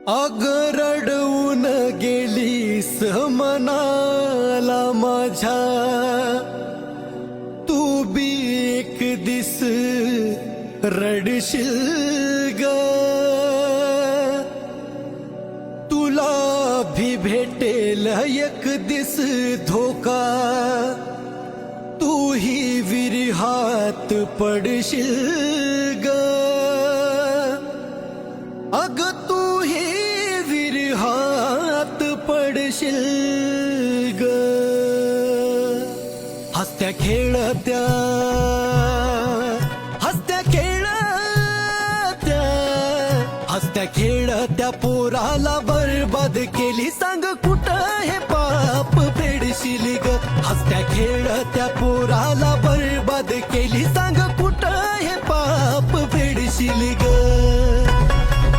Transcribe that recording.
अग रडवून गेलीस मनाला माझ्या, तू बी एक दिस रडशील ग. तुला भी भेटेल एक दिस धोका, तू ही विरहात पडशील ग. अग तू ही विरहात पडशील ग. हसत्या खेळत्या हसत्या खेळत्या हसत्या खेळत्या पोराला बरबाद केली, सांग कुठं हे पाप फेडशील ग. हसत्या खेळत्या पोराला बरबाद केली, सांग कुठं हे पाप फेडशील ग.